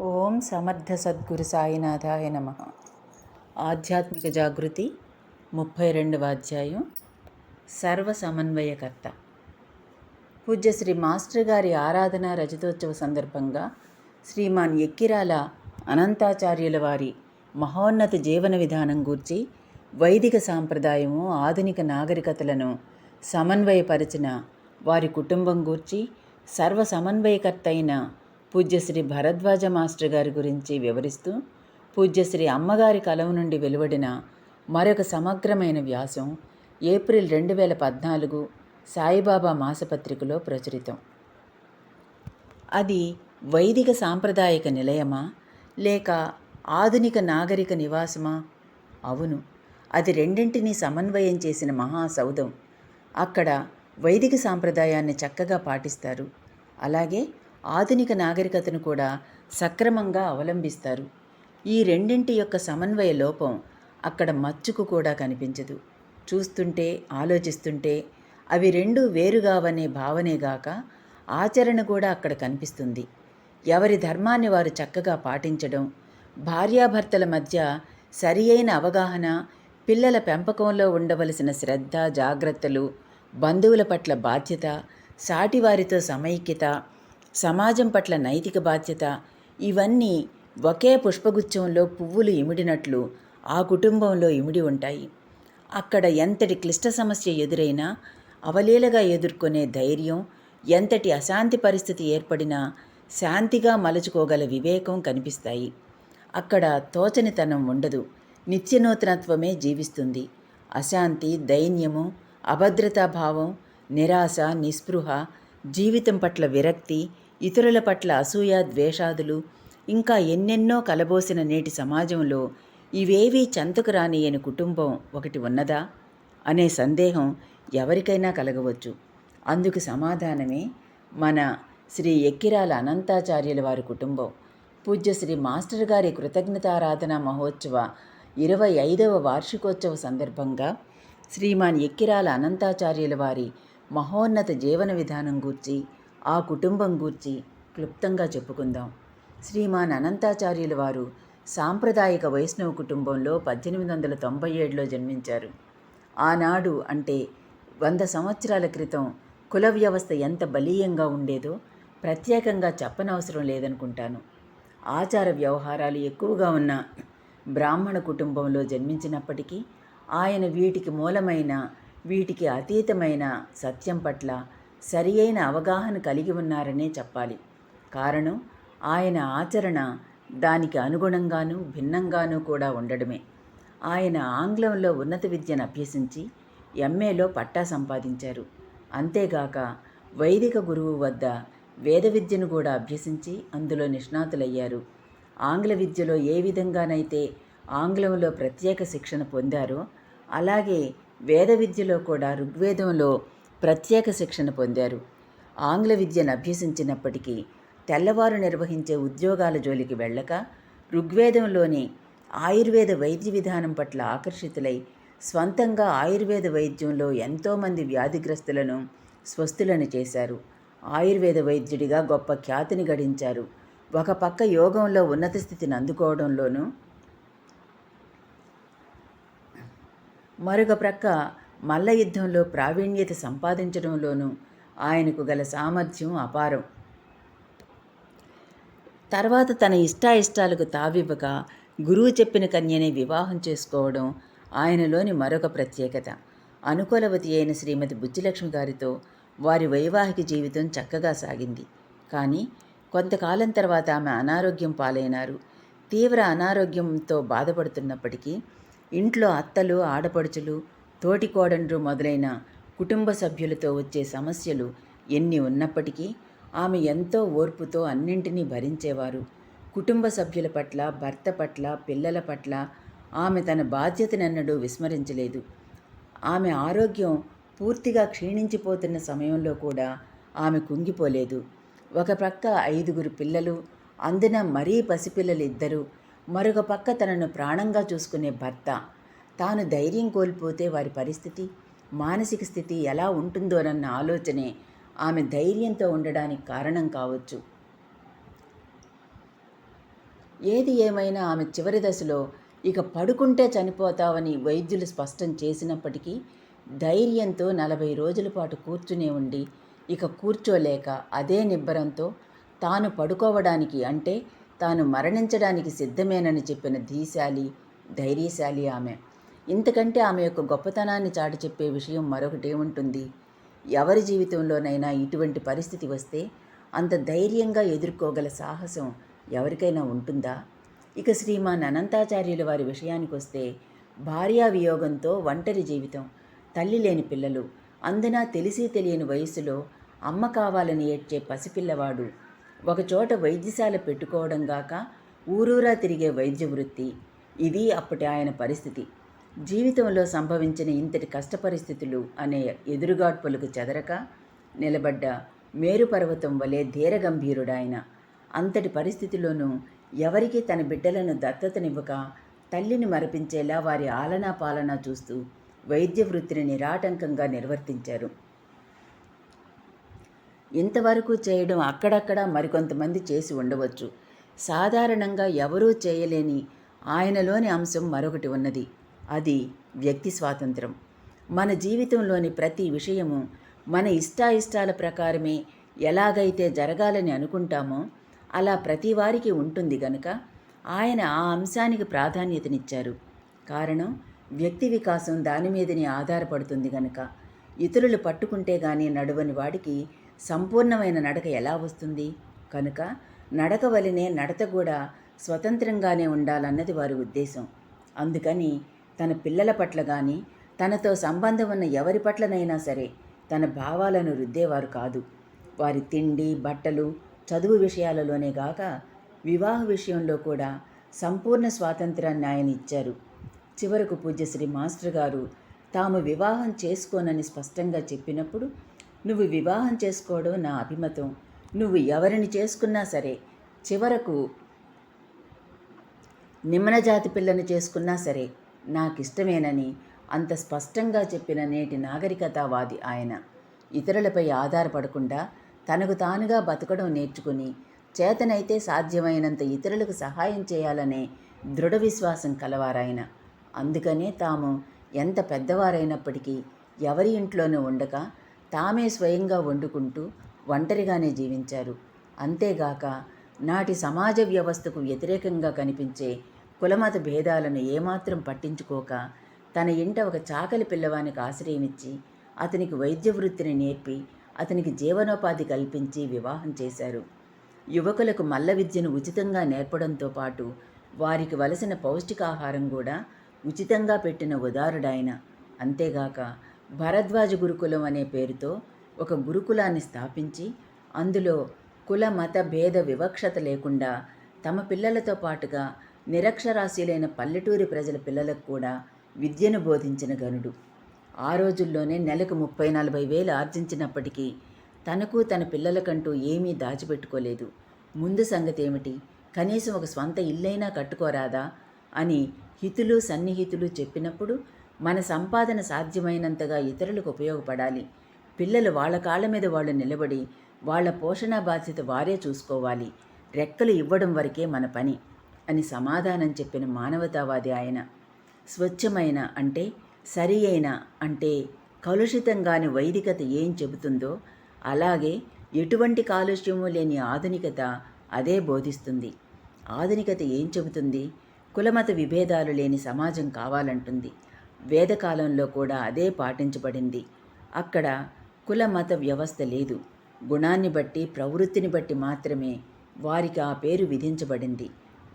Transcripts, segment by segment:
ఓం సమర్థ సద్గురు సాయినాథాయ నమ. ఆధ్యాత్మిక జాగృతి 32వ అధ్యాయం. సర్వ సమన్వయకర్త. పూజ్య శ్రీ మాస్టర్ గారి ఆరాధన రజతోత్సవ సందర్భంగా శ్రీమాన్ ఎక్కిరాల అనంతాచార్యుల వారి మహోన్నత జీవన విధానం గూర్చి వైదిక సాంప్రదాయము ఆధునిక నాగరికతలను సమన్వయపరిచిన వారి కుటుంబం గూర్చి సర్వ సమన్వయకర్త అయిన పూజ్యశ్రీ భరద్వాజ మాస్టర్ గారి గురించి వివరిస్తూ పూజ్యశ్రీ అమ్మగారి కలం నుండి వెలువడిన మరొక సమగ్రమైన వ్యాసం ఏప్రిల్ 2014 సాయిబాబా మాసపత్రికలో ప్రచురితం. అది వైదిక సాంప్రదాయక నిలయమా లేక ఆధునిక నాగరిక నివాసమా? అవును, అది రెండింటినీ సమన్వయం చేసిన మహాసౌధం. అక్కడ వైదిక సాంప్రదాయాన్ని చక్కగా పాటిస్తారు, అలాగే ఆధునిక నాగరికతను కూడా సక్రమంగా అవలంబిస్తారు. ఈ రెండింటి యొక్క సమన్వయ లోపం అక్కడ మచ్చుకు కూడా కనిపించదు. చూస్తుంటే ఆలోచిస్తుంటే అవి రెండూ వేరుగావనే భావనేగాక ఆచరణ కూడా అక్కడ కనిపిస్తుంది. ఎవరి ధర్మాన్ని వారు చక్కగా పాటించడం, భార్యాభర్తల మధ్య సరి అయిన అవగాహన, పిల్లల పెంపకంలో ఉండవలసిన శ్రద్ధ జాగ్రత్తలు, బంధువుల పట్ల బాధ్యత, సాటివారితో సమైక్యత, సమాజం పట్ల నైతిక బాధ్యత, ఇవన్నీ ఒకే పుష్పగుచ్చంలో పువ్వులు ఇమిడినట్లు ఆ కుటుంబంలో ఇమిడి ఉంటాయి. అక్కడ ఎంతటి క్లిష్ట సమస్య ఎదురైనా అవలీలగా ఎదుర్కొనే ధైర్యం, ఎంతటి అశాంతి పరిస్థితి ఏర్పడినా శాంతిగా మలుచుకోగల వివేకం కనిపిస్తాయి. అక్కడ తోచనితనం ఉండదు, నిత్యనూతనత్వమే జీవిస్తుంది. అశాంతి, దైన్యము, అభద్రతాభావం, నిరాశ, నిస్పృహ, జీవితం పట్ల విరక్తి, ఇతరుల పట్ల అసూయ ద్వేషాదులు, ఇంకా ఎన్నెన్నో కలబోసిన నేటి సమాజంలో ఇవేవీ చెంతకు రానియని కుటుంబం ఒకటి ఉన్నదా అనే సందేహం ఎవరికైనా కలగవచ్చు. అందుకు సమాధానమే మన శ్రీ ఎక్కిరాల అనంతాచార్యుల వారి కుటుంబం. పూజ్య శ్రీ మాస్టర్ గారి కృతజ్ఞతారాధన మహోత్సవ 25వ వార్షికోత్సవ సందర్భంగా శ్రీమాన్ ఎక్కిరాల అనంతాచార్యుల వారి మహోన్నత జీవన విధానం గూర్చి, ఆ కుటుంబం గూర్చి క్లుప్తంగా చెప్పుకుందాం. శ్రీమాన్ అనంతాచార్యుల వారు సాంప్రదాయక వైష్ణవ కుటుంబంలో 1897లో జన్మించారు. ఆనాడు అంటే 100 సంవత్సరాల క్రితం కుల వ్యవస్థ ఎంత బలీయంగా ఉండేదో ప్రత్యేకంగా చెప్పనవసరం లేదనుకుంటాను. ఆచార వ్యవహారాలు ఎక్కువగా ఉన్న బ్రాహ్మణ కుటుంబంలో జన్మించినప్పటికీ ఆయన వీటికి మూలమైన, వీటికి అతీతమైన సత్యం పట్ల సరి అయిన అవగాహన కలిగి ఉన్నారనే చెప్పాలి. కారణం ఆయన ఆచరణ దానికి అనుగుణంగానూ భిన్నంగానూ కూడా ఉండడమే. ఆయన ఆంగ్లంలో ఉన్నత విద్యను అభ్యసించి ఎంఏలో పట్టా సంపాదించారు. అంతేగాక వైదిక గురువు వద్ద వేద విద్యను కూడా అభ్యసించి అందులో నిష్ణాతులయ్యారు. ఆంగ్ల విద్యలో ఏ విధంగానైతే ఆంగ్లంలో ప్రత్యేక శిక్షణ పొందారో అలాగే వేద విద్యలో కూడా ఋగ్వేదంలో ప్రత్యేక శిక్షణ పొందారు. ఆంగ్ల విద్యను అభ్యసించినప్పటికీ తెల్లవారు నిర్వహించే ఉద్యోగాల జోలికి వెళ్ళక ఋగ్వేదంలోని ఆయుర్వేద వైద్య విధానం పట్ల ఆకర్షితులై స్వంతంగా ఆయుర్వేద వైద్యంలో ఎంతోమంది వ్యాధిగ్రస్తులను స్వస్థులను చేశారు. ఆయుర్వేద వైద్యుడిగా గొప్ప ఖ్యాతిని గడించారు. ఒక పక్క యోగంలో ఉన్నత స్థితిని అందుకోవడంలోనూ, మరొక ప్రక్క మల్ల యుద్ధంలో ప్రావీణ్యత సంపాదించడంలోనూ ఆయనకు గల సామర్థ్యం అపారం. తర్వాత తన ఇష్టాయిష్టాలకు తావివ్వక గురువు చెప్పిన కన్యనే వివాహం చేసుకోవడం ఆయనలోని మరొక ప్రత్యేకత. అనుకూలవతి అయిన శ్రీమతి బుజ్జిలక్ష్మి గారితో వారి వైవాహిక జీవితం చక్కగా సాగింది. కానీ కొంతకాలం తర్వాత ఆమె అనారోగ్యం పాలైనారు. తీవ్ర అనారోగ్యంతో బాధపడుతున్నప్పటికీ ఇంట్లో అత్తలు, ఆడపడుచులు, తోటికోడండ్రు మొదలైన కుటుంబ సభ్యులతో వచ్చే సమస్యలు ఎన్ని ఉన్నప్పటికీ ఆమె ఎంతో ఓర్పుతో అన్నింటినీ భరించేవారు. కుటుంబ సభ్యుల పట్ల, భర్త పట్ల, పిల్లల పట్ల ఆమె తన బాధ్యతనెన్నడూ విస్మరించలేదు. ఆమె ఆరోగ్యం పూర్తిగా క్షీణించిపోతున్న సమయంలో కూడా ఆమె కుంగిపోలేదు. ఒక పక్క 5 పిల్లలు, అందున మరీ పసిపిల్లలు 2, మరొక పక్క తనను ప్రాణంగా చూసుకునే భర్త. తాను ధైర్యం కోల్పోతే వారి పరిస్థితి, మానసిక స్థితి ఎలా ఉంటుందోనన్న ఆలోచనే ఆమె ధైర్యంతో ఉండడానికి కారణం కావచ్చు. ఏది ఏమైనా ఆమె చివరి దశలో ఇక పడుకుంటే చనిపోతావని వైద్యులు స్పష్టం చేసినప్పటికీ ధైర్యంతో 40 రోజుల పాటు కూర్చునే ఉండి ఇక కూర్చోలేక అదే నిబ్బరంతో తాను పడుకోవడానికి అంటే తాను మరణించడానికి సిద్ధమేనని చెప్పిన ధీశాలి, ధైర్యశాలి ఆమె. ఇంతకంటే ఆమె యొక్క గొప్పతనాన్ని చాటి చెప్పే విషయం మరొకటేముంటుంది? ఎవరి జీవితంలోనైనా ఇటువంటి పరిస్థితి వస్తే అంత ధైర్యంగా ఎదుర్కోగల సాహసం ఎవరికైనా ఉంటుందా? ఇక శ్రీమాన్ అనంతాచార్యుల వారి విషయానికొస్తే భార్యా వియోగంతో ఒంటరి జీవితం, తల్లి లేని పిల్లలు, అందునా తెలిసి తెలియని వయసులో అమ్మ కావాలని ఏడ్చే పసిపిల్లవాడు, ఒకచోట వైద్యశాల పెట్టుకోవడం గాక ఊరూరా తిరిగే వైద్య వృత్తి, ఇది అప్పటి ఆయన పరిస్థితి. జీవితంలో సంభవించిన ఇంతటి కష్ట పరిస్థితులు అనే ఎదురుగాడ్పులకు చెదరక నిలబడ్డ మేరుపర్వతం వలె ధీరగంభీరుడాయన. అంతటి పరిస్థితిలోనూ ఎవరికి తన బిడ్డలను దత్తతనివ్వక తల్లిని మరపించేలా వారి ఆలనా పాలనా చూస్తూ వైద్య వృత్తిని నిరాటంకంగా నిర్వర్తించారు. ఇంతవరకు చేయడం అక్కడక్కడ మరికొంతమంది చేసి ఉండవచ్చు. సాధారణంగా ఎవరూ చేయలేని ఆయనలోని అంశం మరొకటి ఉన్నది. అది వ్యక్తి స్వాతంత్రం. మన జీవితంలోని ప్రతి విషయము మన ఇష్టాయిష్టాల ప్రకారమే ఎలాగైతే జరగాలని అనుకుంటామో అలా ప్రతి వారికి ఉంటుంది గనుక ఆయన ఆ అంశానికి ప్రాధాన్యతనిచ్చారు. కారణం వ్యక్తి వికాసం దాని మీదనే ఆధారపడుతుంది గనుక. ఇతరులు పట్టుకుంటే గానీ నడవని వాడికి సంపూర్ణమైన నడక ఎలా వస్తుంది? కనుక నడక వలనే నడత కూడా స్వతంత్రంగానే ఉండాలన్నది వారి ఉద్దేశం. అందుకని తన పిల్లల పట్ల కానీ తనతో సంబంధం ఉన్న ఎవరి పట్లనైనా సరే తన భావాలను రుద్దేవారు కాదు. వారి తిండి, బట్టలు, చదువు విషయాలలోనే గాక వివాహ విషయంలో కూడా సంపూర్ణ స్వాతంత్రాన్ని ఆయన ఇచ్చారు. చివరకు పూజ్యశ్రీ మాస్టర్ గారు తాము వివాహం చేసుకోనని స్పష్టంగా చెప్పినప్పుడు, నువ్వు వివాహం చేసుకోవడం నా అభిమతం, నువ్వు ఎవరిని చేసుకున్నా సరే, చివరకు నిమ్మనజాతి పిల్లని చేసుకున్నా సరే నాకిష్టమేనని అంత స్పష్టంగా చెప్పిన నేటి నాగరికతావాది ఆయన. ఇతరులపై ఆధారపడకుండా తనకు తానుగా బతకడం నేర్చుకుని చేతనైతే సాధ్యమైనంత ఇతరులకు సహాయం చేయాలనే దృఢ విశ్వాసం కలవారాయన. అందుకనే తాము ఎంత పెద్దవారైనప్పటికీ ఎవరి ఇంట్లోనూ ఉండక తామే స్వయంగా వండుకుంటూ ఒంటరిగానే జీవించారు. అంతేగాక నాటి సమాజ వ్యవస్థకు వ్యతిరేకంగా కనిపించే కులమత భేదాలను ఏమాత్రం పట్టించుకోక తన ఇంట ఒక చాకలి పిల్లవానికి ఆశ్రయమిచ్చి అతనికి వైద్య వృత్తిని నేర్పి అతనికి జీవనోపాధి కల్పించి వివాహం చేశారు. యువకులకు మల్ల విద్యను ఉచితంగా నేర్పడంతో పాటు వారికి వలసిన పౌష్టికాహారం కూడా ఉచితంగా పెట్టిన ఉదారుడాయన. అంతేగాక భరద్వాజ గురుకులం అనే పేరుతో ఒక గురుకులాన్ని స్థాపించి అందులో కుల మత భేద వివక్షత లేకుండా తమ పిల్లలతో పాటుగా నిరక్షరాస్యులైన పల్లెటూరి ప్రజల పిల్లలకు కూడా విద్యను బోధించిన గనుడు. ఆ రోజుల్లోనే నెలకు 30-40 వేలు ఆర్జించినప్పటికీ తనకు తన పిల్లలకంటూ ఏమీ దాచిపెట్టుకోలేదు. ముందు సంగతి ఏమిటి, కనీసం ఒక స్వంత ఇల్లైనా కట్టుకోరాదా అని హితులు సన్నిహితులు చెప్పినప్పుడు మన సంపాదన సాధ్యమైనంతగా ఇతరులకు ఉపయోగపడాలి, పిల్లలు వాళ్ళ కాళ్ళ మీద వాళ్ళు నిలబడి వాళ్ళ పోషణ బాధ్యత వారే చూసుకోవాలి, రెక్కలు ఇవ్వడం వరకే మన పని అని సమాధానం చెప్పిన మానవతావాది ఆయన. స్వచ్ఛమైన అంటే సరి అయిన అంటే కలుషితంగాని వైదికత ఏం చెబుతుందో అలాగే ఎటువంటి కాలుష్యము లేని ఆధునికత అదే బోధిస్తుంది. ఆధునికత ఏం చెబుతుంది? కులమత విభేదాలు లేని సమాజం కావాలంటుంది. వేదకాలంలో కూడా అదే పాటించబడింది. అక్కడ కుల మత వ్యవస్థ లేదు. గుణాన్ని బట్టి ప్రవృత్తిని బట్టి మాత్రమే వారికి ఆ పేరు విధించబడింది.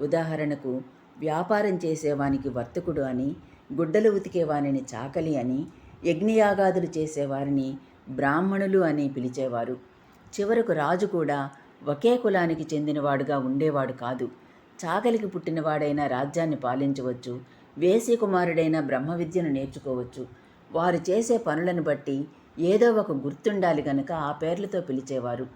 ఉదాహరణకు వ్యాపారం చేసేవానికి వర్తకుడు అని, గుడ్డలు ఉతికేవానిని చాకలి అని, యజ్ఞయాగాదులు చేసేవారిని బ్రాహ్మణులు అని పిలిచేవారు. చివరకు రాజు కూడా ఒకే కులానికి చెందినవాడుగా ఉండేవాడు కాదు. చాకలికి పుట్టినవాడైనా రాజ్యాన్ని పాలించవచ్చు, వేశ్య కుమారుడైనా బ్రహ్మ విద్యను నేర్చుకోవచ్చు. వారు చేసే పనులను బట్టి ఏదో ఒక గుర్తుండాలి గనక ఆ పేర్లతో పిలిచేవారు.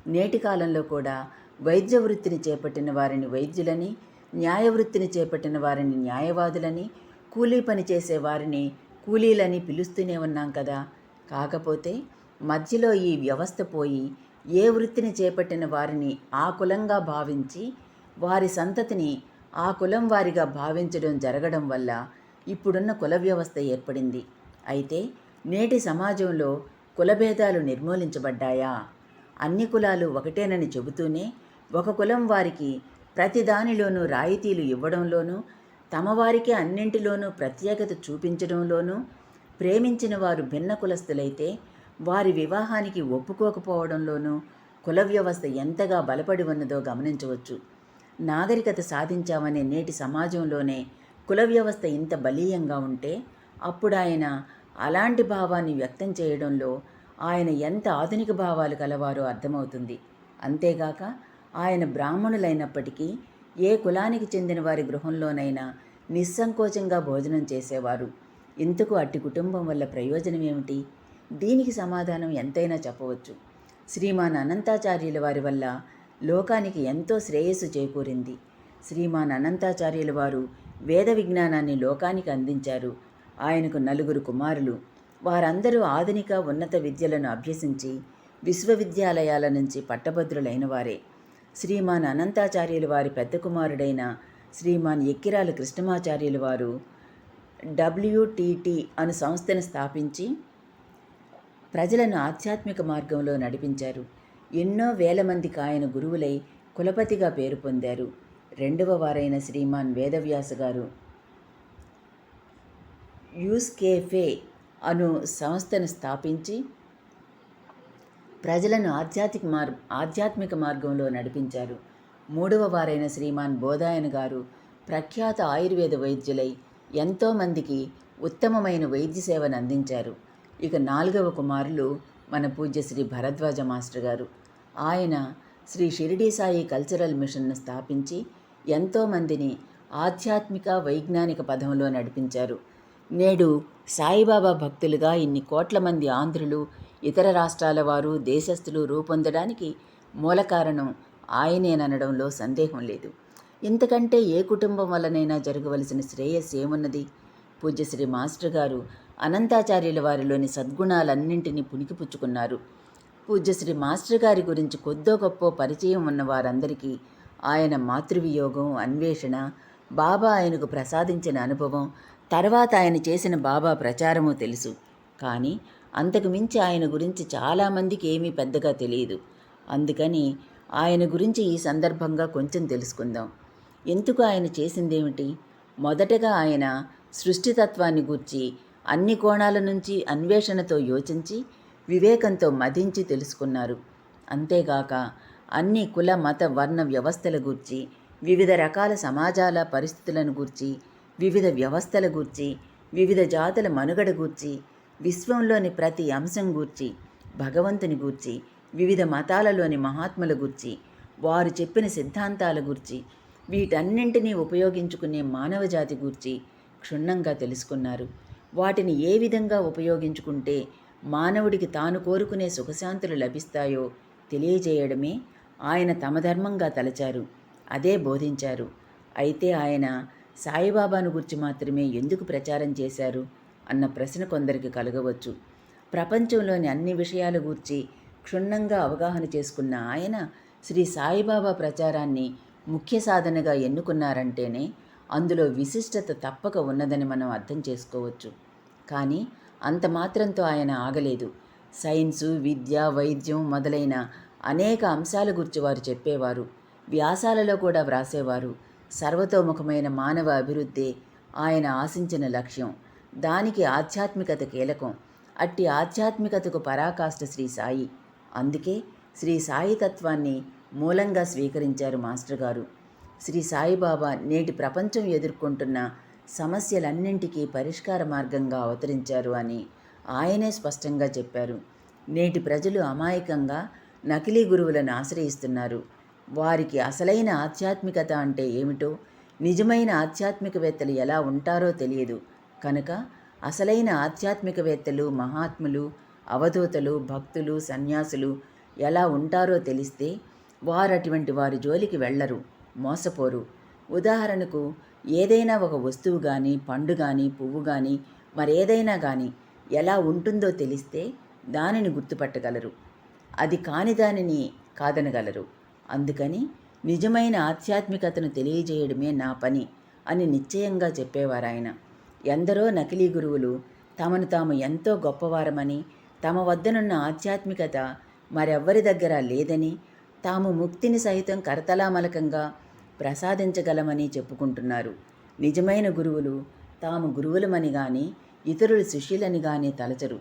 నేటి కాలంలో కూడా వైద్య వృత్తిని చేపట్టిన వారిని వైద్యులని, న్యాయ వృత్తిని చేపట్టిన వారిని న్యాయవాదులని, కూలీ పని చేసే వారిని కూలీలని పిలుస్తూనే ఉన్నాం కదా. కాకపోతే మధ్యలో ఈ వ్యవస్థ పోయి ఏ వృత్తిని చేపట్టిన వారిని ఆ కులంగా భావించి వారి సంతతిని ఆ కులం వారిగా భావించడం జరగడం వల్ల ఇప్పుడున్న కుల వ్యవస్థ ఏర్పడింది. అయితే నేటి సమాజంలో కులభేదాలు నిర్మూలించబడ్డాయా? అన్ని కులాలు ఒకటేనని చెబుతూనే ఒక కులం వారికి ప్రతి దానిలోనూ రాయితీలు ఇవ్వడంలోనూ, తమ వారికే అన్నింటిలోనూ ప్రత్యేకత చూపించడంలోనూ, ప్రేమించిన వారు భిన్న కులస్తులైతే వారి వివాహానికి ఒప్పుకోకపోవడంలోనూ కుల వ్యవస్థ ఎంతగా బలపడి ఉన్నదో గమనించవచ్చు. నాగరికత సాధించామనే నేటి సమాజంలోనే కుల వ్యవస్థ ఇంత బలీయంగా ఉంటే అప్పుడు ఆయన అలాంటి భావాన్ని వ్యక్తం చేయడంలో ఆయన ఎంత ఆధునిక భావాలు కలవారో అర్థమవుతుంది. అంతేగాక ఆయన బ్రాహ్మణులైనప్పటికీ ఏ కులానికి చెందిన వారి గృహంలోనైనా నిస్సంకోచంగా భోజనం చేసేవారు. ఇంతకు అట్టి కుటుంబం వల్ల ప్రయోజనం ఏమిటి? దీనికి సమాధానం ఎంతైనా చెప్పవచ్చు. శ్రీమాన్ అనంతాచార్యుల వారి వల్ల లోకానికి ఎంతో శ్రేయస్సు చేకూరింది. శ్రీమాన్ అనంతాచార్యుల వారు వేద విజ్ఞానాన్ని లోకానికి అందించారు. ఆయనకు 4 కుమారులు. వారందరూ ఆధునిక ఉన్నత విద్యలను అభ్యసించి విశ్వవిద్యాలయాల నుంచి పట్టభద్రులైన వారే. శ్రీమాన్ అనంతాచార్యుల వారి పెద్ద కుమారుడైన శ్రీమాన్ ఎక్కిరాల కృష్ణమాచార్యుల వారు WTT అను సంస్థను స్థాపించి ప్రజలను ఆధ్యాత్మిక మార్గంలో నడిపించారు. ఎన్నో వేల మందికి ఆయన గురువులై కులపతిగా పేరు పొందారు. 2వ వారైన శ్రీమాన్ వేదవ్యాస గారు యూస్కేఫే అను సంస్థను స్థాపించి ప్రజలను ఆధ్యాత్మిక మార్గంలో నడిపించారు. 3వ వారైన శ్రీమాన్ బోధాయన గారు ప్రఖ్యాత ఆయుర్వేద వైద్యులై ఎంతోమందికి ఉత్తమమైన వైద్య సేవను అందించారు. ఇక 4వ కుమారులు మన పూజ్య శ్రీ భరద్వాజ మాస్టర్ గారు. ఆయన శ్రీ షిరిడీ సాయి కల్చరల్ మిషన్ను స్థాపించి ఎంతోమందిని ఆధ్యాత్మిక వైజ్ఞానిక పదంలో నడిపించారు. నేడు సాయిబాబా భక్తులుగా ఇన్ని కోట్ల మంది ఆంధ్రులు, ఇతర రాష్ట్రాల వారు, దేశస్థులు రూపొందడానికి మూల కారణం ఆయనేననడంలో సందేహం లేదు. ఇంతకంటే ఏ కుటుంబం వల్లనైనా జరగవలసిన శ్రేయస్సు ఏమున్నది? పూజ్యశ్రీ మాస్టర్ గారు అనంతాచార్యుల వారిలోని సద్గుణాలన్నింటినీ పుణికిపుచ్చుకున్నారు. పూజ్యశ్రీ మాస్టర్ గారి గురించి కొద్దో గొప్పో పరిచయం ఉన్న వారందరికీ ఆయన మాతృవియోగం, అన్వేషణ, బాబా ఆయనకు ప్రసాదించిన అనుభవం, తర్వాత ఆయన చేసిన బాబా ప్రచారము తెలుసు. కానీ అంతకు మించి ఆయన గురించి చాలామందికి ఏమీ పెద్దగా తెలియదు. అందుకని ఆయన గురించి ఈ సందర్భంగా కొంచెం తెలుసుకుందాం. ఎందుకు ఆయన చేసిందేమిటి? మొదటగా ఆయన సృష్టితత్వాన్ని గూర్చి అన్ని కోణాల నుంచి అన్వేషణతో యోచించి వివేకంతో మదించి తెలుసుకున్నారు. అంతేగాక అన్ని కుల మత వర్ణ వ్యవస్థల గూర్చి, వివిధ రకాల సమాజాల పరిస్థితులను గూర్చి, వివిధ వ్యవస్థల గూర్చి, వివిధ జాతుల మనుగడ గూర్చి, విశ్వంలోని ప్రతి అంశం గూర్చి, భగవంతుని గూర్చి, వివిధ మతాలలోని మహాత్ముల గూర్చి, వారు చెప్పిన సిద్ధాంతాల గూర్చి, వీటన్నింటినీ ఉపయోగించుకునే మానవజాతి గూర్చి క్షుణ్ణంగా తెలుసుకున్నారు. వాటిని ఏ విధంగా ఉపయోగించుకుంటే మానవుడికి తాను కోరుకునే సుఖశాంతులు లభిస్తాయో తెలియజేయడమే ఆయన తమ ధర్మంగా తలచారు. అదే బోధించారు. అయితే ఆయన సాయిబాబాను గురించి మాత్రమే ఎందుకు ప్రచారం చేశారు అన్న ప్రశ్న కొందరికి కలగవచ్చు. ప్రపంచంలోని అన్ని విషయాల గూర్చి క్షుణ్ణంగా అవగాహన చేసుకున్న ఆయన శ్రీ సాయిబాబా ప్రచారాన్ని ముఖ్య సాధనగా ఎన్నుకున్నారంటేనే అందులో విశిష్టత తప్పక ఉన్నదని మనం అర్థం చేసుకోవచ్చు. కానీ అంత మాత్రంతో ఆయన ఆగలేదు. సైన్సు, విద్య, వైద్యం మొదలైన అనేక అంశాల గురించి వారు చెప్పేవారు. వ్యాసాలలో కూడా వ్రాసేవారు. సర్వతోముఖమైన మానవ అభివృద్ధి ఆయన ఆశించిన లక్ష్యం. దానికి ఆధ్యాత్మికత కీలకం. అట్టి ఆధ్యాత్మికతకు పరాకాష్ఠ శ్రీ సాయి. అందుకే శ్రీ సాయి తత్వాన్ని మూలంగా స్వీకరించారు మాస్టర్ గారు. శ్రీ సాయిబాబా నేటి ప్రపంచం ఎదుర్కొంటున్న సమస్యలన్నింటికీ పరిష్కార మార్గంగా అవతరించారు అని ఆయనే స్పష్టంగా చెప్పారు. నేటి ప్రజలు అమాయకంగా నకిలీ గురువులను ఆశ్రయిస్తున్నారు. వారికి అసలైన ఆధ్యాత్మికత అంటే ఏమిటో, నిజమైన ఆధ్యాత్మికవేత్తలు ఎలా ఉంటారో తెలియదు. కనుక అసలైన ఆధ్యాత్మికవేత్తలు, మహాత్ములు, అవధూతలు, భక్తులు, సన్యాసులు ఎలా ఉంటారో తెలిస్తే వారు అటువంటి వారి జోలికి వెళ్ళరు, మోసపోరు. ఉదాహరణకు ఏదైనా ఒక వస్తువు కానీ, పండు కానీ, పువ్వు కానీ, మరేదైనా కానీ ఎలా ఉంటుందో తెలిస్తే దానిని గుర్తుపట్టగలరు. అది కాని దానిని కాదనగలరు. అందుకని నిజమైన ఆధ్యాత్మికతను తెలియజేయడమే నా పని అని నిశ్చయంగా చెప్పేవారాయన. ఎందరో నకిలీ గురువులు తమను తాము ఎంతో గొప్పవారమని, తమ వద్దనున్న ఆధ్యాత్మికత మరెవ్వరి దగ్గర లేదని, తాము ముక్తిని సైతం కరతలామలకంగా ప్రసాదించగలమని చెప్పుకుంటున్నారు. నిజమైన గురువులు తాము గురువులమని గాని, ఇతరులు శిష్యులని గాని తలచరు.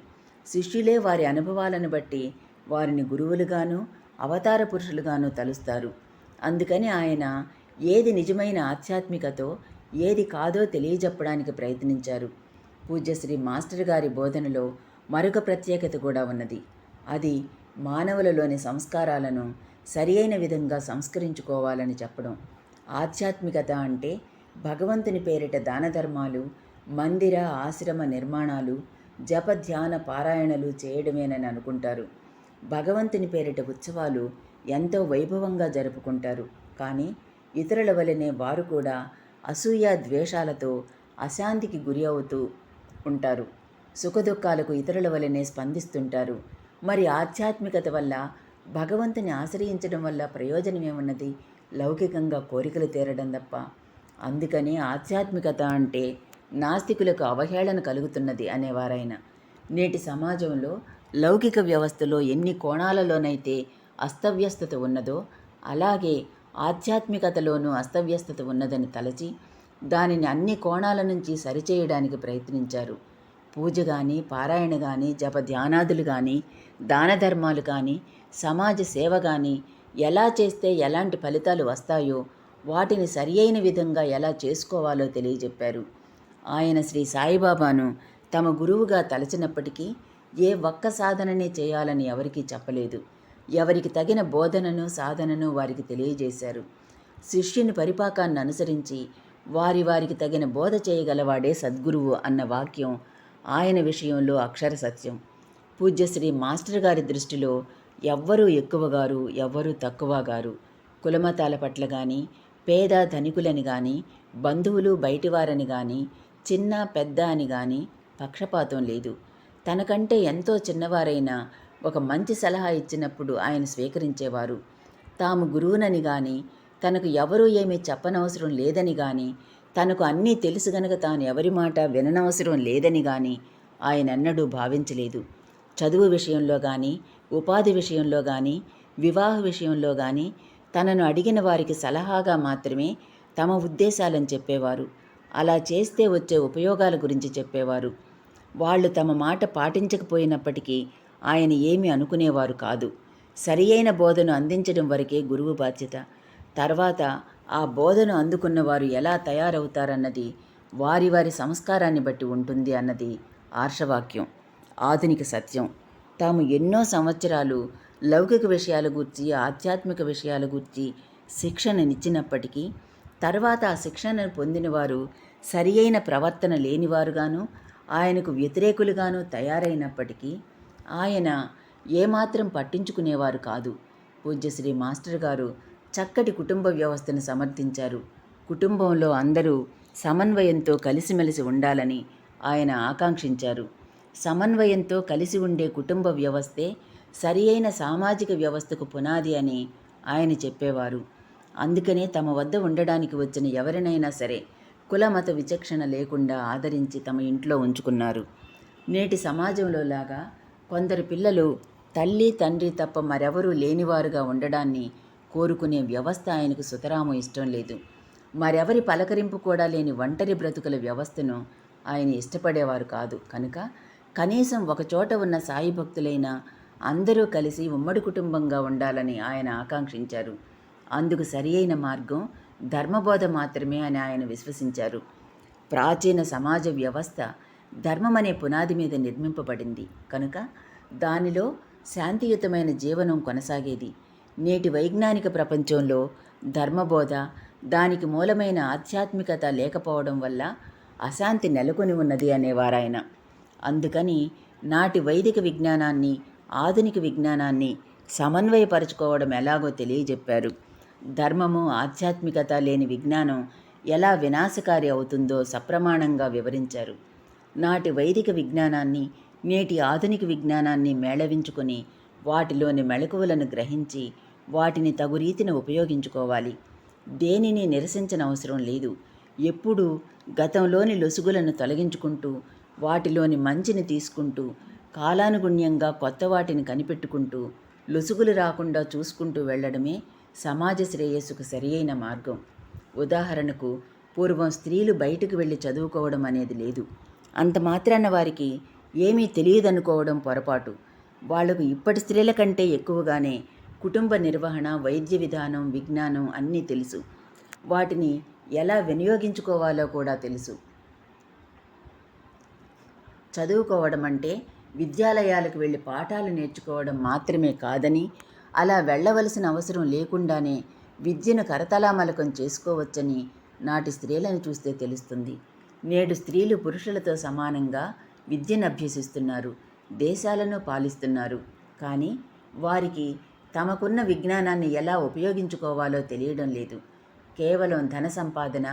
శిష్యులే వారి అనుభవాలను బట్టి వారిని గురువులుగాను, అవతార పురుషులుగాను తలుస్తారు. అందుకని ఆయన ఏది నిజమైన ఆధ్యాత్మికతో, ఏది కాదో తెలియజెప్పడానికి ప్రయత్నించారు. పూజ్యశ్రీ మాస్టర్ గారి బోధనలో మరొక ప్రత్యేకత కూడా ఉన్నది. అది మానవులలోని సంస్కారాలను సరియైన విధంగా సంస్కరించుకోవాలని చెప్పడం. ఆధ్యాత్మికత అంటే భగవంతుని పేరిట దాన ధర్మాలు, మందిర ఆశ్రమ నిర్మాణాలు, జప ధ్యాన పారాయణలు చేయడమేనని అనుకుంటారు. భగవంతుని పేరిట ఉత్సవాలు ఎంతో వైభవంగా జరుపుకుంటారు. కానీ ఇతరుల వలనే వారు కూడా అసూయ ద్వేషాలతో అశాంతికి గురి అవుతూ ఉంటారు. సుఖదుఖాలకు ఇతరుల వలనే స్పందిస్తుంటారు. మరి ఆధ్యాత్మికత వల్ల, భగవంతుని ఆశ్రయించడం వల్ల ప్రయోజనం ఏమున్నది? లౌకికంగా కోరికలు తీరడం తప్ప. అందుకని ఆధ్యాత్మికత అంటే నాస్తికులకు అవహేళన కలుగుతున్నది అనేవారాయన. నేటి సమాజంలో లౌకిక వ్యవస్థలో ఎన్ని కోణాలలోనైతే అస్తవ్యస్తత ఉన్నదో, అలాగే ఆధ్యాత్మికతలోనూ అస్తవ్యస్తత ఉన్నదని తలచి దానిని అన్ని కోణాల నుంచి సరిచేయడానికి ప్రయత్నించారు. పూజ కానీ, పారాయణ కానీ, జప ధ్యానాదులు కానీ, దాన ధర్మాలు కానీ, సమాజ సేవ కానీ ఎలా చేస్తే ఎలాంటి ఫలితాలు వస్తాయో వాటిని సరియైన విధంగా ఎలా చేసుకోవాలో తెలియజెప్పారు. ఆయన శ్రీ సాయిబాబాను తమ గురువుగా తలచినప్పటికీ ఏ ఒక్క సాధననే చేయాలని ఎవరికీ చెప్పలేదు. ఎవరికి తగిన బోధనను, సాధనను వారికి తెలియజేశారు. శిష్యుని పరిపాకాన్ని అనుసరించి వారికి తగిన బోధ చేయగలవాడే సద్గురువు అన్న వాక్యం ఆయన విషయంలో అక్షర సత్యం. పూజ్యశ్రీ మాస్టర్ గారి దృష్టిలో ఎవ్వరూ ఎక్కువగారు, ఎవ్వరూ తక్కువగారు. కులమతాల పట్ల కానీ, పేద ధనికులని కానీ, బంధువులు బయటివారని కానీ, చిన్న పెద్ద అని కానీ పక్షపాతం లేదు. తనకంటే ఎంతో చిన్నవారైనా ఒక మంచి సలహా ఇచ్చినప్పుడు ఆయన స్వీకరించేవారు. తాము గురువునని కానీ, తనకు ఎవరూ ఏమీ చెప్పనవసరం లేదని కానీ, తనకు అన్నీ తెలుసు గనక తాను ఎవరి మాట విననవసరం లేదని కానీ ఆయన ఎన్నడూ భావించలేదు. చదువు విషయంలో కానీ, ఉపాధి విషయంలో కానీ, వివాహ విషయంలో కానీ తనను అడిగిన వారికి సలహాగా మాత్రమే తమ ఉద్దేశాలను చెప్పేవారు. అలా చేస్తే వచ్చే ఉపయోగాల గురించి చెప్పేవారు. వాళ్ళు తమ మాట పాటించకపోయినప్పటికీ ఆయన ఏమీ అనుకునేవారు కాదు. సరి అయిన బోధను అందించడం వరకే గురువు బాధ్యత. తర్వాత ఆ బోధను అందుకున్న వారు ఎలా తయారవుతారన్నది వారి సంస్కారాన్ని బట్టి ఉంటుంది అన్నది ఆర్షవాక్యం, ఆధునిక సత్యం. తాము ఎన్నో సంవత్సరాలు లౌకిక విషయాల గూర్చి, ఆధ్యాత్మిక విషయాల గూర్చి శిక్షణనిచ్చినప్పటికీ తర్వాత ఆ శిక్షణను పొందినవారు సరి అయిన ప్రవర్తన లేనివారుగాను, ఆయనకు వ్యతిరేకులుగాను తయారైనప్పటికీ ఆయన ఏమాత్రం పట్టించుకునేవారు కాదు. పూజ్యశ్రీ మాస్టర్ గారు చక్కటి కుటుంబ వ్యవస్థను సమర్థించారు. కుటుంబంలో అందరూ సమన్వయంతో కలిసిమెలిసి ఉండాలని ఆయన ఆకాంక్షించారు. సమన్వయంతో కలిసి ఉండే కుటుంబ వ్యవస్థే సరి అయిన సామాజిక వ్యవస్థకు పునాది అని ఆయన చెప్పేవారు. అందుకనే తమ వద్ద ఉండడానికి వచ్చిన ఎవరినైనా సరే కుల మత విచక్షణ లేకుండా ఆదరించి తమ ఇంట్లో ఉంచుకున్నారు. నేటి సమాజంలో లాగా కొందరు పిల్లలు తల్లి తండ్రి తప్ప మరెవరూ లేనివారుగా ఉండడాన్ని కోరుకునే వ్యవస్థ ఆయనకు సుతరాము ఇష్టం లేదు. మరెవరి పలకరింపు కూడా లేని ఒంటరి బ్రతుకుల వ్యవస్థను ఆయన ఇష్టపడేవారు కాదు. కనుక కనీసం ఒకచోట ఉన్న సాయి భక్తులైన అందరూ కలిసి ఉమ్మడి కుటుంబంగా ఉండాలని ఆయన ఆకాంక్షించారు. అందుకు సరి అయిన మార్గం ధర్మబోధ మాత్రమే అని ఆయన విశ్వసించారు. ప్రాచీన సమాజ వ్యవస్థ ధర్మమనే పునాది మీద నిర్మింపబడింది కనుక దానిలో శాంతియుతమైన జీవనం కొనసాగేది. నేటి వైజ్ఞానిక ప్రపంచంలో ధర్మబోధ, దానికి మూలమైన ఆధ్యాత్మికత లేకపోవడం వల్ల అశాంతి నెలకొని ఉన్నది అనేవారాయన. అందుకని నాటి వైదిక విజ్ఞానాన్ని, ఆధునిక విజ్ఞానాన్ని సమన్వయపరచుకోవడం ఎలాగో తెలియజెప్పారు. ధర్మము, ఆధ్యాత్మికత లేని విజ్ఞానం ఎలా వినాశకారి అవుతుందో సప్రమాణంగా వివరించారు. నాటి వైదిక విజ్ఞానాన్ని, నేటి ఆధునిక విజ్ఞానాన్ని మేళవించుకొని వాటిలోని మెళకువలను గ్రహించి వాటిని తగు రీతిన ఉపయోగించుకోవాలి. దేనిని నిరసించనవసరం లేదు. ఎప్పుడూ గతంలోని లొసుగులను తొలగించుకుంటూ వాటిలోని మంచిని తీసుకుంటూ కాలానుగుణ్యంగా కొత్త వాటిని కనిపెట్టుకుంటూ లొసుగులు రాకుండా చూసుకుంటూ వెళ్ళడమే సమాజ శ్రేయస్సుకు సరియైన మార్గం. ఉదాహరణకు, పూర్వం స్త్రీలు బయటకు వెళ్ళి చదువుకోవడం అనేది లేదు. అంత మాత్రాన వారికి ఏమీ తెలియదనుకోవడం పొరపాటు. వాళ్లకు ఇప్పటి స్త్రీల కంటే ఎక్కువగానే కుటుంబ నిర్వహణ, వైద్య విధానం, విజ్ఞానం అన్నీ తెలుసు. వాటిని ఎలా వినియోగించుకోవాలో కూడా తెలుసు. చదువుకోవడం అంటే విద్యాలయాలకు వెళ్ళి పాఠాలు నేర్చుకోవడం మాత్రమే కాదని, అలా వెళ్ళవలసిన అవసరం లేకుండానే విద్యను కరతలామలకం చేసుకోవచ్చని నాటి స్త్రీలను చూస్తే తెలుస్తుంది. నేడు స్త్రీలు పురుషులతో సమానంగా విద్యను అభ్యసిస్తున్నారు, దేశాలను పాలిస్తున్నారు. కానీ వారికి తమకున్న విజ్ఞానాన్ని ఎలా ఉపయోగించుకోవాలో తెలియడం లేదు. కేవలం ధన సంపాదన,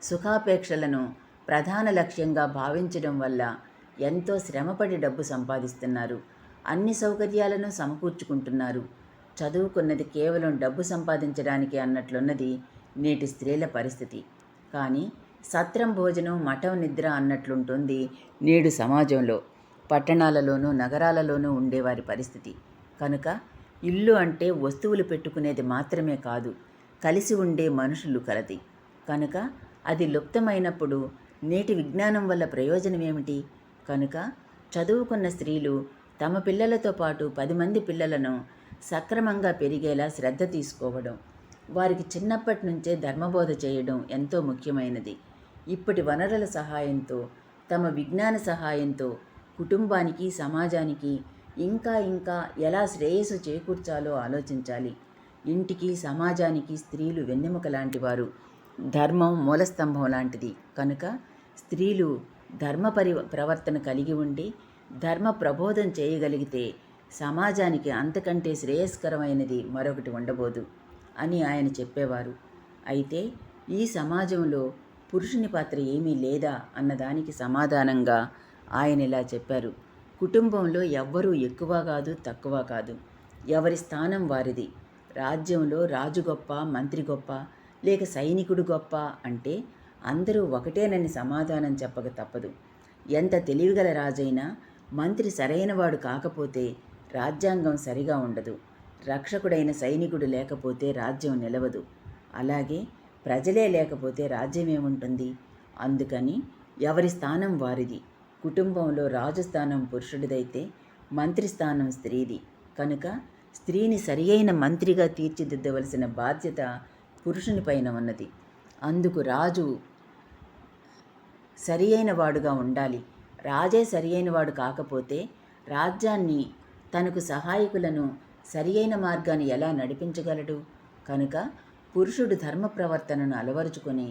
సుఖాపేక్షలను ప్రధాన లక్ష్యంగా భావించడం వల్ల ఎంతో శ్రమపడి డబ్బు సంపాదిస్తున్నారు. అన్ని సౌకర్యాలను సమకూర్చుకుంటున్నారు. చదువుకున్నది కేవలం డబ్బు సంపాదించడానికి అన్నట్లున్నది నేటి స్త్రీల పరిస్థితి. కానీ సత్రం భోజనం, మఠం నిద్ర అన్నట్లుంటుంది నేడు సమాజంలో. పట్టణాలలోనూ నగరాలలోనూ ఉండేవారి పరిస్థితి. కనుక ఇల్లు అంటే వస్తువులు పెట్టుకునేది మాత్రమే కాదు, కలిసి ఉండే మనుషులు కలది. కనుక అది లుప్తమైనప్పుడు నేటి విజ్ఞానం వల్ల ప్రయోజనం ఏమిటి? కనుక చదువుకున్న స్త్రీలు తమ పిల్లలతో పాటు 10 మంది పిల్లలను సక్రమంగా పెరిగేలా శ్రద్ధ తీసుకోవడం, వారికి చిన్నప్పటి నుంచే ధర్మబోధ చేయడం ఎంతో ముఖ్యమైనది. ఇప్పటి వనరుల సహాయంతో, తమ విజ్ఞాన సహాయంతో కుటుంబానికి, సమాజానికి ఇంకా ఎలా శ్రేయస్సు చేకూర్చాలో ఆలోచించాలి. ఇంటికి, సమాజానికి స్త్రీలు వెన్నెముక లాంటివారు. ధర్మం మూలస్తంభం లాంటిది. కనుక స్త్రీలు ధర్మ ప్రవర్తన కలిగి ఉండి ధర్మ ప్రబోధం చేయగలిగితే సమాజానికి అంతకంటే శ్రేయస్కరమైనది మరొకటి ఉండబోదు అని ఆయన చెప్పేవారు. అయితే ఈ సమాజంలో పురుషుని పాత్ర ఏమీ లేదా అన్నదానికి సమాధానంగా ఆయన ఇలా చెప్పారు. కుటుంబంలో ఎవ్వరూ ఎక్కువ కాదు, తక్కువ కాదు. ఎవరి స్థానం వారిది. రాజ్యంలో రాజు గొప్ప, మంత్రి గొప్ప, లేక సైనికుడు గొప్ప అంటే అందరూ ఒకటేనని సమాధానం చెప్పక తప్పదు. ఎంత తెలివిగల రాజైనా మంత్రి సరైనవాడు కాకపోతే రాజ్యాంగం సరిగా ఉండదు. రక్షకుడైన సైనికుడు లేకపోతే రాజ్యం నిలవదు. అలాగే ప్రజలే లేకపోతే రాజ్యం ఏముంటుంది? అందుకని ఎవరి స్థానం వారిది. కుటుంబంలో రాజు స్థానం పురుషుడిదైతే మంత్రి స్థానం స్త్రీది. కనుక స్త్రీని సరియైన మంత్రిగా తీర్చిదిద్దవలసిన బాధ్యత పురుషుని పైన ఉన్నది. అందుకు రాజు సరియైన వాడుగా ఉండాలి. రాజే సరియైనవాడు కాకపోతే రాజ్యాన్ని, తనకు సహాయకులను సరియైన మార్గాన్ని ఎలా నడిపించగలడు? కనుక పురుషుడు ధర్మ ప్రవర్తనను అలవరుచుకొని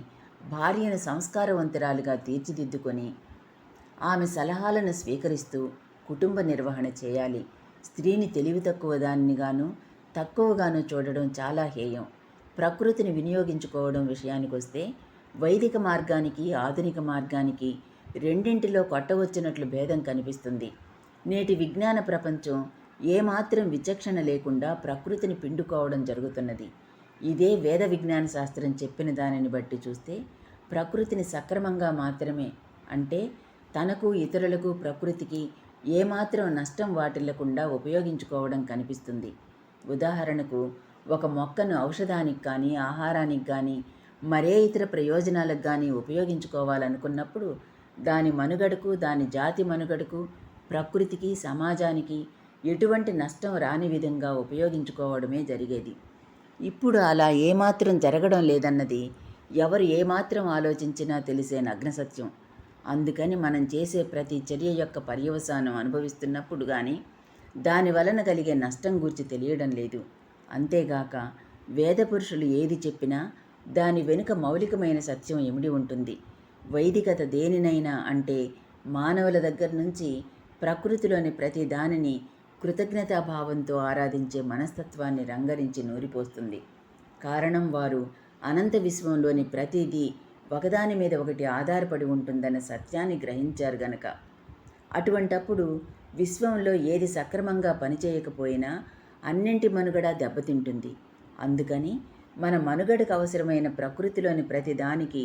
భార్యను సంస్కారవంతురాలుగా తీర్చిదిద్దుకొని ఆమె సలహాలను స్వీకరిస్తూ కుటుంబ నిర్వహణ చేయాలి. స్త్రీని తెలివి తక్కువ దానిగాను, తక్కువగాను చూడడం చాలా హేయం. ప్రకృతిని వినియోగించుకోవడం విషయానికొస్తే వైదిక మార్గానికి, ఆధునిక మార్గానికి రెండింటిలో కొట్టవచ్చినట్లు భేదం కనిపిస్తుంది. నేటి విజ్ఞాన ప్రపంచం ఏమాత్రం విచక్షణ లేకుండా ప్రకృతిని పిండుకోవడం జరుగుతున్నది. ఇదే వేద విజ్ఞాన శాస్త్రం చెప్పిన దానిని బట్టి చూస్తే ప్రకృతిని సక్రమంగా మాత్రమే, అంటే తనకు, ఇతరులకు, ప్రకృతికి ఏమాత్రం నష్టం వాటిల్లకుండా ఉపయోగించుకోవడం కనిపిస్తుంది. ఉదాహరణకు, ఒక మొక్కను ఔషధానికి కానీ, ఆహారానికి కానీ, మరే ఇతర ప్రయోజనాలకు కానీ ఉపయోగించుకోవాలనుకున్నప్పుడు దాని మనుగడకు, దాని జాతి మనుగడకు, ప్రకృతికి, సమాజానికి ఎటువంటి నష్టం రాని విధంగా ఉపయోగించుకోవడమే జరిగేది. ఇప్పుడు అలా ఏమాత్రం జరగడం లేదన్నది ఎవరు ఏమాత్రం ఆలోచించినా తెలిసే నగ్నసత్యం. అందుకని మనం చేసే ప్రతి చర్య యొక్క పర్యవసానం అనుభవిస్తున్నప్పుడు కానీ దాని వలన కలిగే నష్టం గురించి తెలియడం లేదు. అంతేగాక వేద పురుషులు ఏది చెప్పినా దాని వెనుక మౌలికమైన సత్యం ఇమిడి ఉంటుంది. వైదికత దేనినైనా, అంటే మానవుల దగ్గర నుంచి ప్రకృతిలోని ప్రతి దానిని కృతజ్ఞతాభావంతో ఆరాధించే మనస్తత్వాన్ని రంగరించి నూరిపోస్తుంది. కారణం వారు అనంత విశ్వంలోని ప్రతిదీ ఒకదాని మీద ఒకటి ఆధారపడి ఉంటుందన్న సత్యాన్ని గ్రహించారు గనక. అటువంటప్పుడు విశ్వంలో ఏది సక్రమంగా పనిచేయకపోయినా అన్నింటి మనుగడ దెబ్బతింటుంది. అందుకని మన మనుగడకు అవసరమైన ప్రకృతిలోని ప్రతిదానికి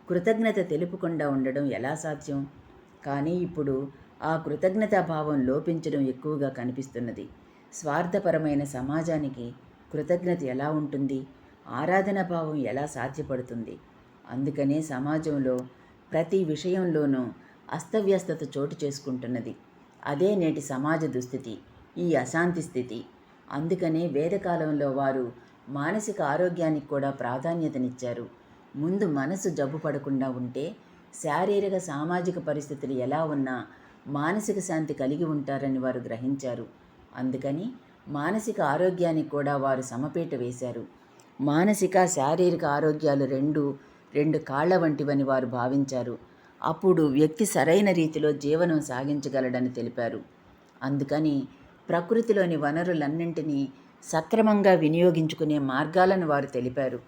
కృతజ్ఞత తెలుపకుండా ఉండడం ఎలా సాధ్యం? కానీ ఇప్పుడు ఆ కృతజ్ఞతాభావం లోపించడం ఎక్కువగా కనిపిస్తున్నది. స్వార్థపరమైన సమాజానికి కృతజ్ఞత ఎలా ఉంటుంది? ఆరాధనాభావం ఎలా సాధ్యపడుతుంది? అందుకనే సమాజంలో ప్రతి విషయంలోనూ అస్తవ్యస్తత చోటు చేసుకుంటున్నది. అదే నేటి సమాజ దుస్థితి, ఈ అశాంతి స్థితి. అందుకనే వేదకాలంలో వారు మానసిక ఆరోగ్యానికి కూడా ప్రాధాన్యతనిచ్చారు. ముందు మనసు జబ్బు పడకుండా ఉంటే శారీరక సామాజిక పరిస్థితులు ఎలా ఉన్నా మానసిక శాంతి కలిగి ఉంటారని వారు గ్రహించారు. అందుకని మానసిక ఆరోగ్యానికి కూడా వారు సమపీట వేశారు. మానసిక శారీరక ఆరోగ్యాలు రెండు కాళ్ల వంటివని వారు భావించారు. అప్పుడు వ్యక్తి సరైన రీతిలో జీవనం సాగించగలడని తెలిపారు. అందుకని ప్రకృతిలోని వనరులన్నింటినీ సక్రమంగా వినియోగించుకునే మార్గాలను వారు తెలిపారు.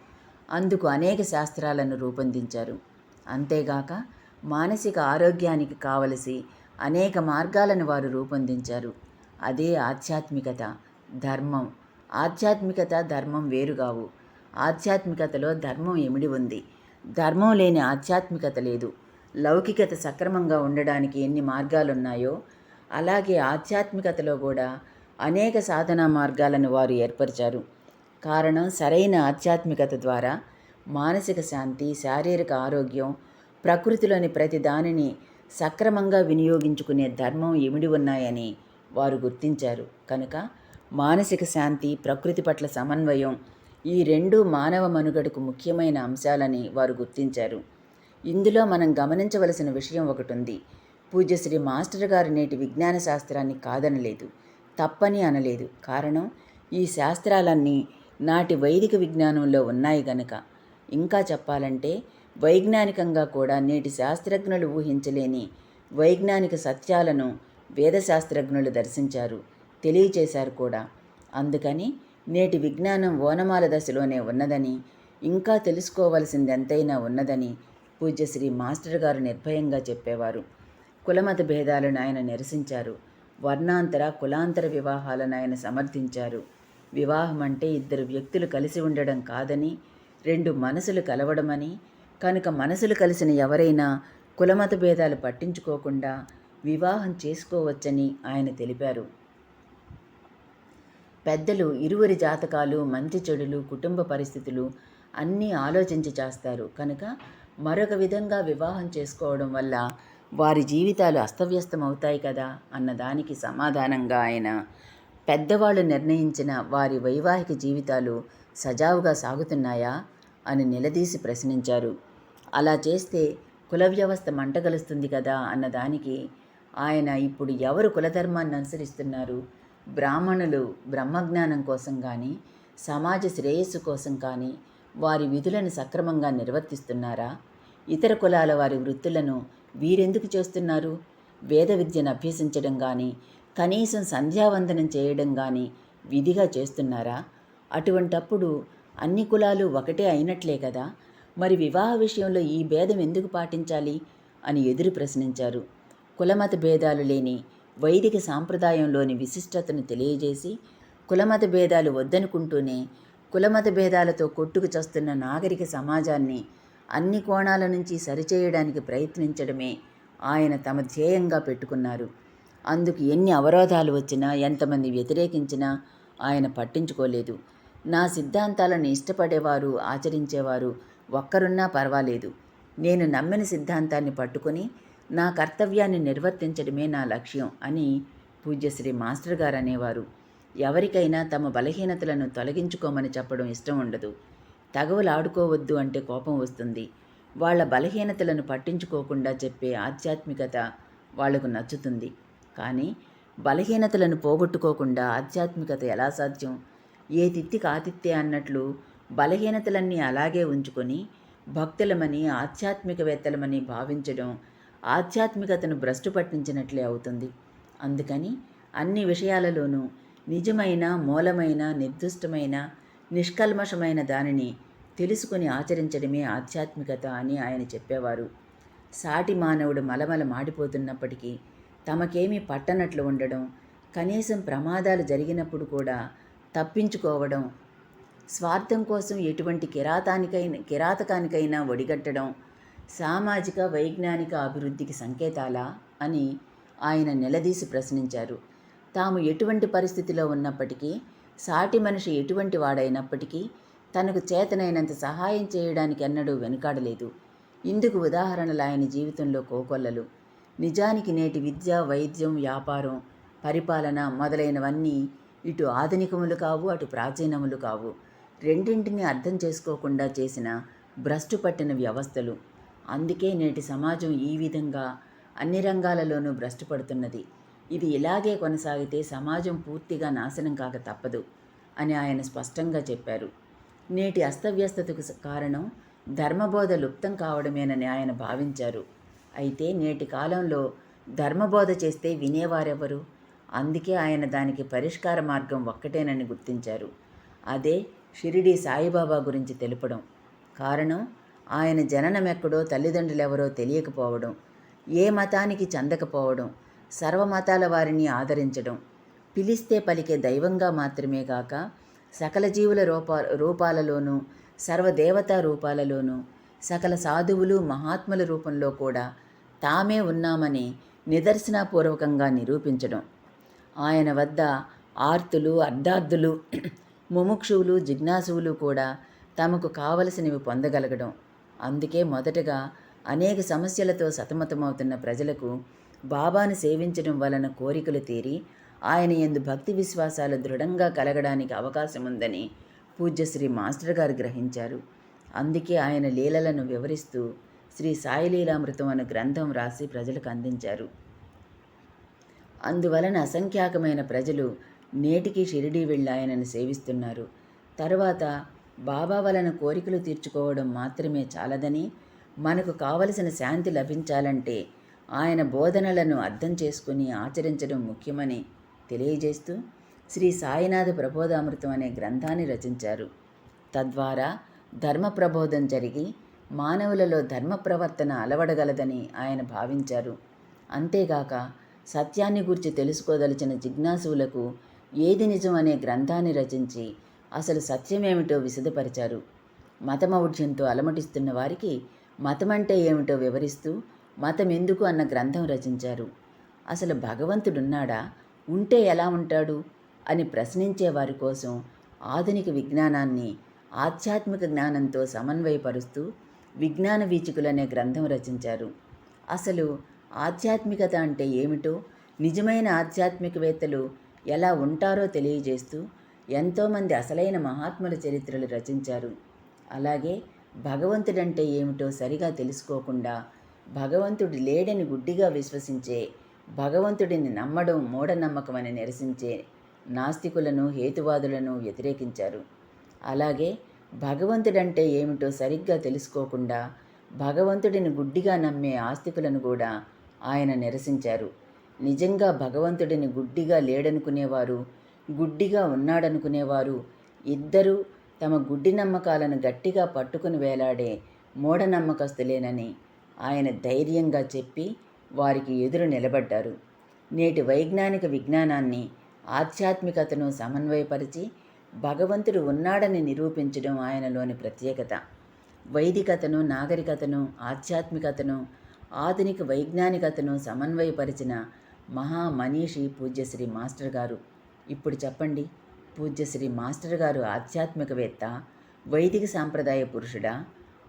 అందుకు అనేక శాస్త్రాలను రూపొందించారు. అంతేగాక మానసిక ఆరోగ్యానికి కావలసి అనేక మార్గాలను వారు రూపొందించారు. అదే ఆధ్యాత్మికత, ధర్మం. ఆధ్యాత్మికత, ధర్మం వేరుగావు. ఆధ్యాత్మికతలో ధర్మం ఇమిడి ఉంది. ధర్మం లేని ఆధ్యాత్మికత లేదు. లౌకికత సక్రమంగా ఉండడానికి ఎన్ని మార్గాలున్నాయో అలాగే ఆధ్యాత్మికతలో కూడా అనేక సాధనా మార్గాలను వారు ఏర్పరిచారు. కారణం సరైన ఆధ్యాత్మికత ద్వారా మానసిక శాంతి, శారీరక ఆరోగ్యం, ప్రకృతిలోని ప్రతి దానిని సక్రమంగా వినియోగించుకునే ధర్మం ఇమిడి ఉన్నాయని వారు గుర్తించారు. కనుక మానసిక శాంతి, ప్రకృతి పట్ల సమన్వయం ఈ రెండూ మానవ మనుగడకు ముఖ్యమైన అంశాలని వారు గుర్తించారు. ఇందులో మనం గమనించవలసిన విషయం ఒకటి ఉంది. పూజ్యశ్రీ మాస్టర్ గారు నేటి విజ్ఞాన శాస్త్రాన్ని కాదనలేదు, తప్పని అనలేదు. కారణం ఈ శాస్త్రాలన్నీ నాటి వైదిక విజ్ఞానంలో ఉన్నాయి గనక. ఇంకా చెప్పాలంటే వైజ్ఞానికంగా కూడా నేటి శాస్త్రజ్ఞులు ఊహించలేని వైజ్ఞానిక సత్యాలను వేదశాస్త్రజ్ఞులు దర్శించారు, తెలియచేశారు కూడా. అందుకని నేటి విజ్ఞానం ఓనమాల దశలోనే ఉన్నదని, ఇంకా తెలుసుకోవలసింది ఎంతైనా ఉన్నదని పూజ్యశ్రీ మాస్టర్ గారు నిర్భయంగా చెప్పేవారు. కులమత భేదాలను ఆయన నిరసించారు. వర్ణాంతర, కులాంతర వివాహాలను ఆయన సమర్థించారు. వివాహం అంటే ఇద్దరు వ్యక్తులు కలిసి ఉండడం కాదని, రెండు మనసులు కలవడమని, కనుక మనసులు కలిసిన ఎవరైనా కులమత భేదాలు పట్టించుకోకుండా వివాహం చేసుకోవచ్చని ఆయన తెలిపారు. పెద్దలు ఇరువురి జాతకాలు, మంచి చెడులు, కుటుంబ పరిస్థితులు అన్నీ ఆలోచించి చేస్తారు. కనుక మరొక విధంగా వివాహం చేసుకోవడం వల్ల వారి జీవితాలు అస్తవ్యస్తమవుతాయి కదా అన్నదానికి సమాధానంగా ఆయన పెద్దవాళ్ళు నిర్ణయించిన వారి వైవాహిక జీవితాలు సజావుగా సాగుతున్నాయా అని నిలదీసి ప్రశ్నించారు. అలా చేస్తే కుల వ్యవస్థ మంటగలుస్తుంది కదా అన్నదానికి ఆయన ఇప్పుడు ఎవరు కులధర్మాన్ని అనుసరిస్తున్నారు? బ్రాహ్మణులు బ్రహ్మజ్ఞానం కోసం కానీ, సమాజ శ్రేయస్సు కోసం కానీ వారి విధులను సక్రమంగా నిర్వర్తిస్తున్నారా? ఇతర కులాల వారి వృత్తులను వీరెందుకు చేస్తున్నారు? వేద విద్యను అభ్యసించడం కానీ, కనీసం సంధ్యావందనం చేయడం కానీ విధిగా చేస్తున్నారా? అటువంటప్పుడు అన్ని కులాలు ఒకటే అయినట్లే కదా. మరి వివాహ విషయంలో ఈ భేదం ఎందుకు పాటించాలి అని ఎదురు ప్రశ్నించారు. కులమత భేదాలు లేని వైదిక సాంప్రదాయంలోని విశిష్టతను తెలియజేసి, కులమత భేదాలు వద్దనుకుంటూనే కులమత భేదాలతో కొట్టుకు చస్తున్న నాగరిక సమాజాన్ని అన్ని కోణాల నుంచి సరిచేయడానికి ప్రయత్నించడమే ఆయన తమ ధ్యేయంగా పెట్టుకున్నారు. అందుకు ఎన్ని అవరోధాలు వచ్చినా, ఎంతమంది వ్యతిరేకించినా ఆయన పట్టించుకోలేదు. నా సిద్ధాంతాలను ఇష్టపడేవారు, ఆచరించేవారు ఒక్కరున్నా పర్వాలేదు, నేను నమ్మిన సిద్ధాంతాన్ని పట్టుకొని నా కర్తవ్యాన్ని నిర్వర్తించడమే నా లక్ష్యం అని పూజ్యశ్రీ మాస్టర్ గారు అనేవారు. ఎవరికైనా తమ బలహీనతలను తొలగించుకోమని చెప్పడం ఇష్టం ఉండదు. తగవులు ఆడుకోవద్దు అంటే కోపం వస్తుంది. వాళ్ళ బలహీనతలను పట్టించుకోకుండా చెప్పే ఆధ్యాత్మికత వాళ్లకు నచ్చుతుంది. కానీ బలహీనతలను పోగొట్టుకోకుండా ఆధ్యాత్మికత ఎలా సాధ్యం? ఏ తిత్తికి ఆతిథ్యే అన్నట్లు బలహీనతలన్నీ అలాగే ఉంచుకొని భక్తులమని, ఆధ్యాత్మికవేత్తలమని భావించడం ఆధ్యాత్మికతను భ్రష్టు పట్టించినట్లే అవుతుంది. అందుకని అన్ని విషయాలలోనూ నిజమైన, మూలమైన, నిర్దిష్టమైన, నిష్కల్మషమైన దానిని తెలుసుకుని ఆచరించడమే ఆధ్యాత్మికత అని ఆయన చెప్పేవారు. సాటి మానవుడు మలమల మాడిపోతున్నప్పటికీ తమకేమీ పట్టనట్లు ఉండడం, కనీసం ప్రమాదాలు జరిగినప్పుడు కూడా తప్పించుకోవడం, స్వార్థం కోసం ఎటువంటి కిరాతకానికైనా ఒడిగట్టడం సామాజిక వైజ్ఞానిక అభివృద్ధికి సంకేతాలా అని ఆయన నిలదీసి ప్రశ్నించారు. తాము ఎటువంటి పరిస్థితిలో ఉన్నప్పటికీ, సాటి మనిషి ఎటువంటి వాడైనప్పటికీ తనకు చేతనైనంత సహాయం చేయడానికి ఎన్నడూ వెనుకాడలేదు. ఇందుకు ఉదాహరణలు ఆయన జీవితంలో కోకొల్లలు. నిజానికి నేటి విద్య, వైద్యం, వ్యాపారం, పరిపాలన మొదలైనవన్నీ ఇటు ఆధునికములు కావు, అటు ప్రాచీనములు కావు. రెండింటినీ అర్థం చేసుకోకుండా చేసిన భ్రష్టు పట్టిన వ్యవస్థలు. అందుకే నేటి సమాజం ఈ విధంగా అన్ని రంగాలలోనూ భ్రష్టుపడుతున్నది. ఇది ఇలాగే కొనసాగితే సమాజం పూర్తిగా నాశనం కాక తప్పదు అని ఆయన స్పష్టంగా చెప్పారు. నేటి అస్తవ్యస్తతకు కారణం ధర్మబోధ లుప్తం కావడమేనని ఆయన భావించారు. అయితే నేటి కాలంలో ధర్మబోధ చేస్తే వినేవారెవరు? అందుకే ఆయన దానికి పరిష్కార మార్గం ఒక్కటేనని గుర్తించారు. అదే షిరిడీ సాయిబాబా గురించి తెలుపడం. కారణం ఆయన జననమెక్కడో, తల్లిదండ్రులెవరో తెలియకపోవడం, ఏ మతానికి చెందకపోవడం, సర్వమతాల వారిని ఆదరించడం, పిలిస్తే పలికే దైవంగా మాత్రమే కాక సకల జీవుల రూపాలలోనూ, సర్వదేవతా రూపాలలోనూ, సకల సాధువులు మహాత్ముల రూపంలో కూడా తామే ఉన్నామని నిదర్శనపూర్వకంగా నిరూపించడం. ఆయన వద్ద ఆర్తులు, అర్ధార్థులు, ముముక్షువులు, జిజ్ఞాసువులు కూడా తమకు కావలసినవి పొందగలగడం. అందుకే మొదటగా అనేక సమస్యలతో సతమతమవుతున్న ప్రజలకు బాబాను సేవించడం వలన కోరికలు తీరి ఆయన యందు భక్తి విశ్వాసాలు దృఢంగా కలగడానికి అవకాశం ఉందని పూజ్యశ్రీ మాస్టర్ గారు గ్రహించారు. అందుకే ఆయన లీలలను వివరిస్తూ శ్రీ సాయిలీలామృతం అనే గ్రంథం రాసి ప్రజలకు అందించారు. అందువలన అసంఖ్యాకమైన ప్రజలు నేటికి షిరిడీ వెళ్ళి ఆయనను సేవిస్తున్నారు. తరువాత బాబా వలన కోరికలు తీర్చుకోవడం మాత్రమే చాలదని, మనకు కావలసిన శాంతి లభించాలంటే ఆయన బోధనలను అర్థం చేసుకుని ఆచరించడం ముఖ్యమని తెలియజేస్తూ శ్రీ సాయినాథ ప్రబోధామృతం అనే గ్రంథాన్ని రచించారు. తద్వారా ధర్మ ప్రబోధం జరిగి మానవులలో ధర్మ ప్రవర్తన అలవడగలదని ఆయన భావించారు. అంతేగాక సత్యాన్ని గురించి తెలుసుకోదలిచిన జిజ్ఞాసువులకు ఏది నిజం అనే గ్రంథాన్ని రచించి అసలు సత్యమేమిటో విశదపరిచారు. మతమౌఢ్యంతో అలమటిస్తున్న వారికి మతమంటే ఏమిటో వివరిస్తూ మతం ఎందుకు అన్న గ్రంథం రచించారు. అసలు భగవంతుడున్నాడా, ఉంటే ఎలా ఉంటాడు అని ప్రశ్నించే వారి కోసం ఆధునిక విజ్ఞానాన్ని ఆధ్యాత్మిక జ్ఞానంతో సమన్వయపరుస్తూ విజ్ఞాన వీచికులనే గ్రంథం రచించారు. అసలు ఆధ్యాత్మికత అంటే ఏమిటో, నిజమైన ఆధ్యాత్మికవేత్తలు ఎలా ఉంటారో తెలియజేస్తూ ఎంతోమంది అసలైన మహాత్ముల చరిత్రలు రచించారు. అలాగే భగవంతుడంటే ఏమిటో సరిగా తెలుసుకోకుండా భగవంతుడు లేడని గుడ్డిగా విశ్వసించే, భగవంతుడిని నమ్మడం మూఢనమ్మకమని నిరసించే నాస్తికులను, హేతువాదులను వ్యతిరేకించారు. అలాగే భగవంతుడంటే ఏమిటో సరిగ్గా తెలుసుకోకుండా భగవంతుడిని గుడ్డిగా నమ్మే ఆస్తికులను కూడా ఆయన నిరసించారు. నిజంగా భగవంతుడిని గుడ్డిగా లేడనుకునేవారు, గుడ్డిగా ఉన్నాడనుకునేవారు ఇద్దరూ తమ గుడ్డి నమ్మకాలను గట్టిగా పట్టుకుని వేలాడే మూఢనమ్మకస్తులేనని ఆయన ధైర్యంగా చెప్పి వారికి ఎదురు నిలబడ్డారు. నేటి వైజ్ఞానిక విజ్ఞానాన్ని, ఆధ్యాత్మికతను సమన్వయపరిచి భగవంతుడు ఉన్నాడని నిరూపించడం ఆయనలోని ప్రత్యేకత. వైదికతను, నాగరికతను, ఆధ్యాత్మికతను, ఆధునిక వైజ్ఞానికతను సమన్వయపరిచిన మహామనీషి పూజ్యశ్రీ మాస్టర్ గారు. ఇప్పుడు చెప్పండి, పూజ్యశ్రీ మాస్టర్ గారు ఆధ్యాత్మికవేత్త, వైదిక సాంప్రదాయ పురుషుడా,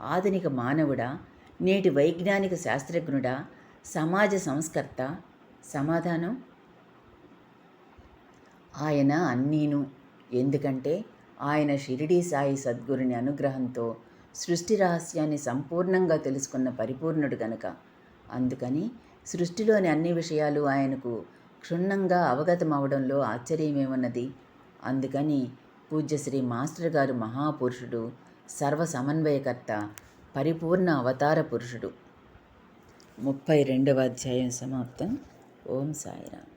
ఆధునిక మానవుడా, నేటి వైజ్ఞానిక శాస్త్రజ్ఞుడా, సమాజ సంస్కర్త? సమాధానం ఆయన అన్నీను. ఎందుకంటే ఆయన షిరిడీ సాయి సద్గురుని అనుగ్రహంతో సృష్టి రహస్యాన్ని సంపూర్ణంగా తెలుసుకున్న పరిపూర్ణుడు గనుక. అందుకని సృష్టిలోని అన్ని విషయాలు ఆయనకు క్షుణ్ణంగా అవగతమవడంలో ఆశ్చర్యమేమున్నది? అందుకని పూజ్యశ్రీ మాస్టర్ గారు మహాపురుషుడు, సర్వ సమన్వయకర్త, పరిపూర్ణ అవతార పురుషుడు. 32వ అధ్యాయం సమాప్తం. ఓం సాయిరామ్.